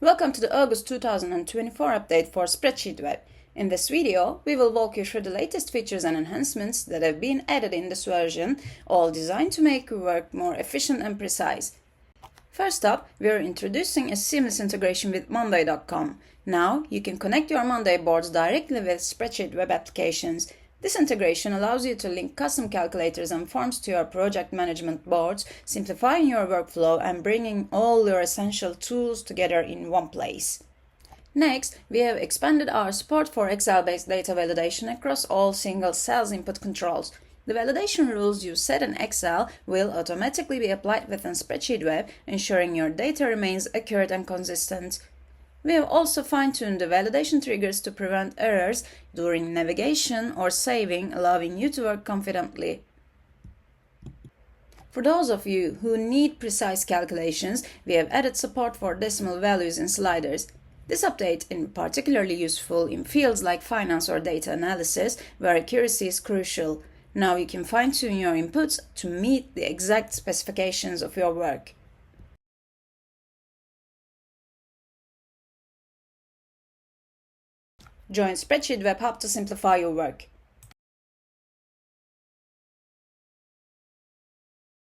Welcome to the August 2024 update for SpreadsheetWeb. In this video, we will walk you through the latest features and enhancements that have been added in this version, all designed to make your work more efficient and precise. First up, we are introducing a seamless integration with Monday.com. Now, you can connect your Monday boards directly with SpreadsheetWeb applications. This integration allows you to link custom calculators and forms to your project management boards, simplifying your workflow and bringing all your essential tools together in one place. Next, we have expanded our support for Excel-based data validation across all single cells input controls. The validation rules you set in Excel will automatically be applied within SpreadsheetWeb, ensuring your data remains accurate and consistent. We have also fine-tuned the validation triggers to prevent errors during navigation or saving, allowing you to work confidently. For those of you who need precise calculations, we have added support for decimal values in sliders. This update is particularly useful in fields like finance or data analysis, where accuracy is crucial. Now you can fine-tune your inputs to meet the exact specifications of your work. Join SpreadsheetWeb Hub to simplify your work.